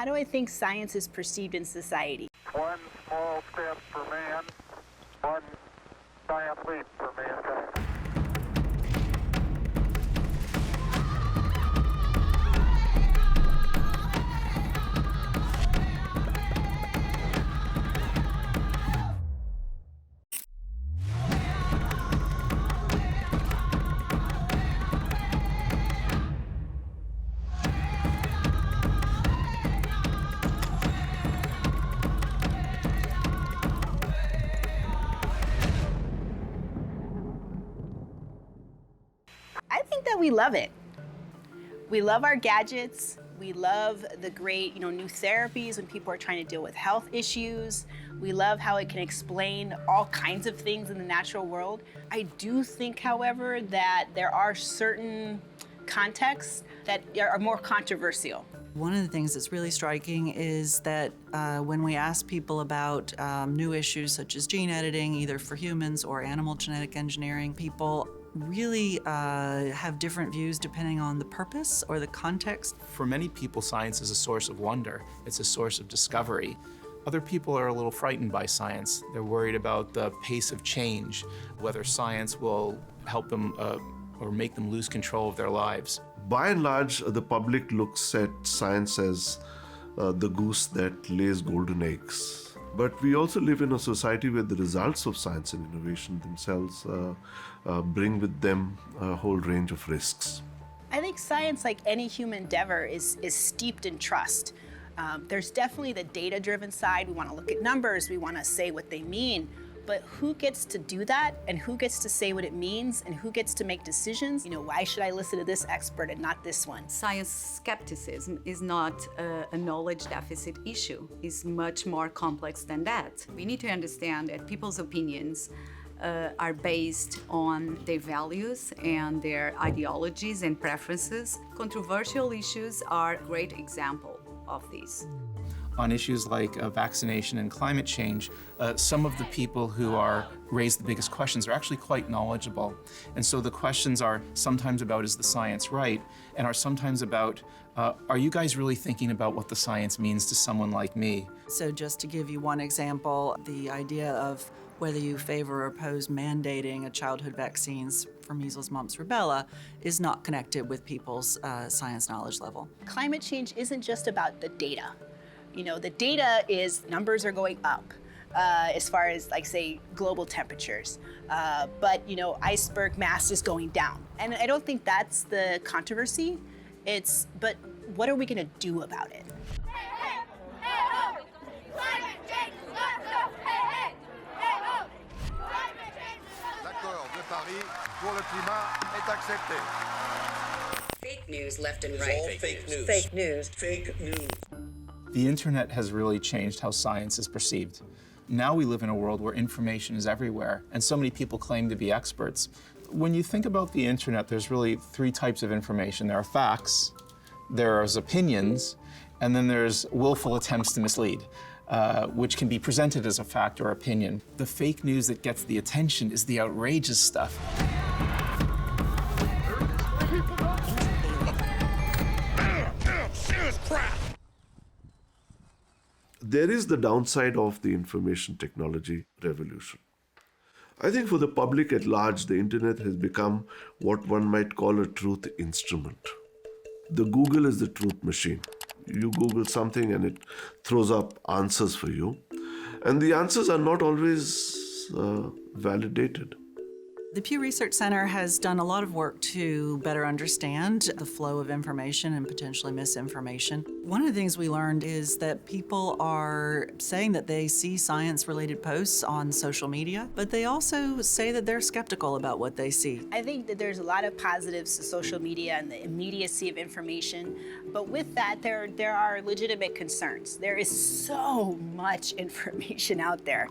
How do I think science is perceived in society? One small step for man, one giant leap for mankind. I think that we love it. We love our gadgets. We love the great, new therapies when people are trying to deal with health issues. We love how it can explain all kinds of things in the natural world. I do think, however, that there are certain contexts that are more controversial. One of the things that's really striking is that when we ask people about new issues such as gene editing, either for humans or animal genetic engineering, people really have different views depending on the purpose or the context. For many people, science is a source of wonder. It's a source of discovery. Other people are a little frightened by science. They're worried about the pace of change, whether science will help them or make them lose control of their lives. By and large, the public looks at science as the goose that lays golden eggs. But we also live in a society where the results of science and innovation themselves bring with them a whole range of risks. I think science, like any human endeavor, is steeped in trust. There's definitely the data-driven side. We want to look at numbers. We want to say what they mean. But who gets to do that, and who gets to say what it means, and who gets to make decisions? Why should I listen to this expert and not this one? Science skepticism is not a knowledge deficit issue. It's much more complex than that. We need to understand that people's opinions are based on their values and their ideologies and preferences. Controversial issues are a great example of this. On issues like vaccination and climate change, some of the people who raise the biggest questions are actually quite knowledgeable. And so the questions are sometimes about, is the science right? And are sometimes about, are you guys really thinking about what the science means to someone like me? So just to give you one example, the idea of whether you favor or oppose mandating a childhood vaccines for measles, mumps, rubella is not connected with people's science knowledge level. Climate change isn't just about the data. The data is numbers are going up as far as, say, global temperatures. But, iceberg mass is going down. And I don't think that's the controversy. But what are we going to do about it? Hey, hey, hey, ho! Climate change is not so. Hey, hey, hey, ho! Climate change is not so. L'accord de Paris pour le climat est accepté. Fake news left and right. All fake news. Fake news. Fake news. The internet has really changed how science is perceived. Now we live in a world where information is everywhere, and so many people claim to be experts. When you think about the internet, there's really three types of information. There are facts, there's opinions, and then there's willful attempts to mislead, which can be presented as a fact or opinion. The fake news that gets the attention is the outrageous stuff. There is the downside of the information technology revolution. I think for the public at large, the internet has become what one might call a truth instrument. The Google is the truth machine. You Google something and it throws up answers for you. And the answers are not always validated. The Pew Research Center has done a lot of work to better understand the flow of information and potentially misinformation. One of the things we learned is that people are saying that they see science-related posts on social media, but they also say that they're skeptical about what they see. I think that there's a lot of positives to social media and the immediacy of information, but with that, there are legitimate concerns. There is so much information out there,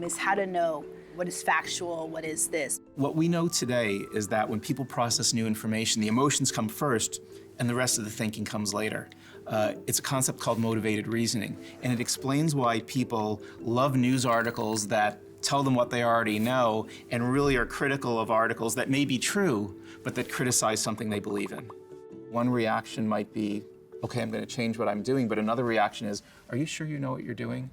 is how to know what is factual, what is this. What we know today is that when people process new information, the emotions come first and the rest of the thinking comes later. It's a concept called motivated reasoning, and it explains why people love news articles that tell them what they already know and really are critical of articles that may be true, but that criticize something they believe in. One reaction might be, okay, I'm going to change what I'm doing, but another reaction is, are you sure you know what you're doing?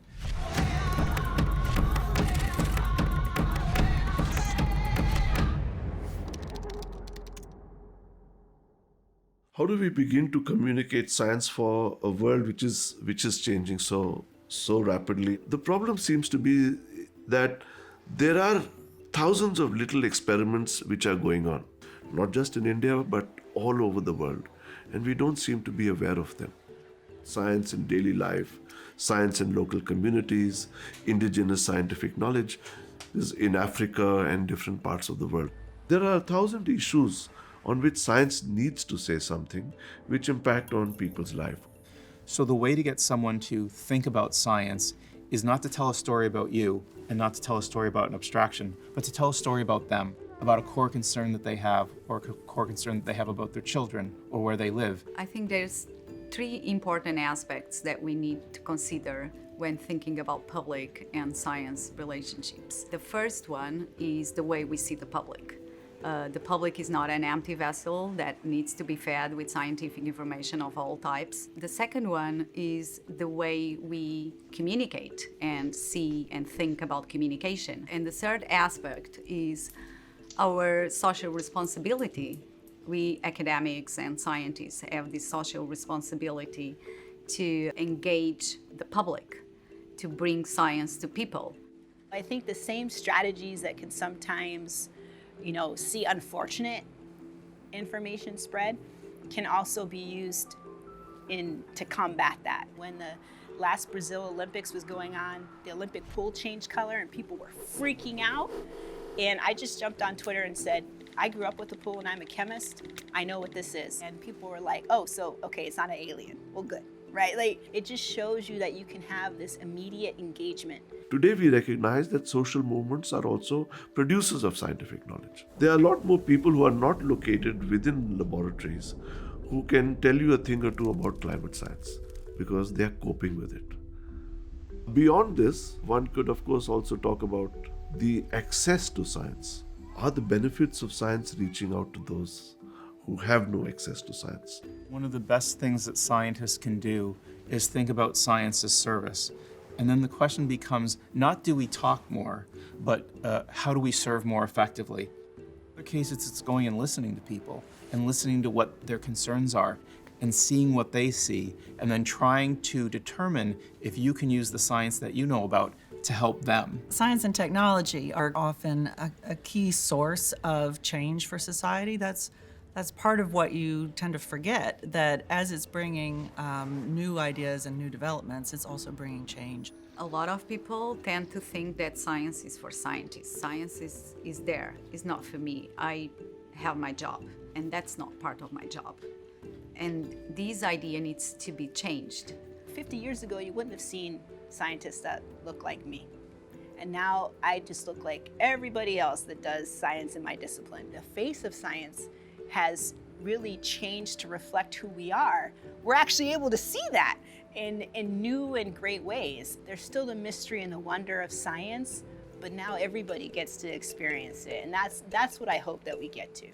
How do we begin to communicate science for a world which is changing so rapidly? The problem seems to be that there are thousands of little experiments which are going on, not just in India but all over the world, and we don't seem to be aware of them. Science in daily life, science in local communities, indigenous scientific knowledge is in Africa and different parts of the world. There are 1,000 issues on which science needs to say something which impact on people's life. So the way to get someone to think about science is not to tell a story about you and not to tell a story about an abstraction, but to tell a story about them, about a core concern that they have or a core concern that they have about their children or where they live. I think there's three important aspects that we need to consider when thinking about public and science relationships. The first one is the way we see the public. The public is not an empty vessel that needs to be fed with scientific information of all types. The second one is the way we communicate and see and think about communication. And the third aspect is our social responsibility. We academics and scientists have this social responsibility to engage the public, to bring science to people. I think the same strategies that can sometimes, see unfortunate information spread can also be used to combat that. When the last Brazil Olympics was going on, the Olympic pool changed color and people were freaking out. And I just jumped on Twitter and said, I grew up with the pool and I'm a chemist. I know what this is. And people were like, oh, so, okay, it's not an alien. Well, good, right? Like, it just shows you that you can have this immediate engagement. Today we recognize that social movements are also producers of scientific knowledge. There are a lot more people who are not located within laboratories who can tell you a thing or two about climate science because they are coping with it. Beyond this, one could of course also talk about the access to science. Are the benefits of science reaching out to those who have no access to science? One of the best things that scientists can do is think about science as service. And then the question becomes, not do we talk more, but how do we serve more effectively? In other cases, it's going and listening to people and listening to what their concerns are and seeing what they see and then trying to determine if you can use the science that you know about to help them. Science and technology are often a key source of change for society. That's part of what you tend to forget, that as it's bringing new ideas and new developments, it's also bringing change. A lot of people tend to think that science is for scientists. Science is there, it's not for me. I have my job, and that's not part of my job. And this idea needs to be changed. 50 years ago, you wouldn't have seen scientists that look like me. And now I just look like everybody else that does science in my discipline. The face of science has really changed to reflect who we are. We're actually able to see that in new and great ways. There's still the mystery and the wonder of science, but now everybody gets to experience it. And that's what I hope that we get to.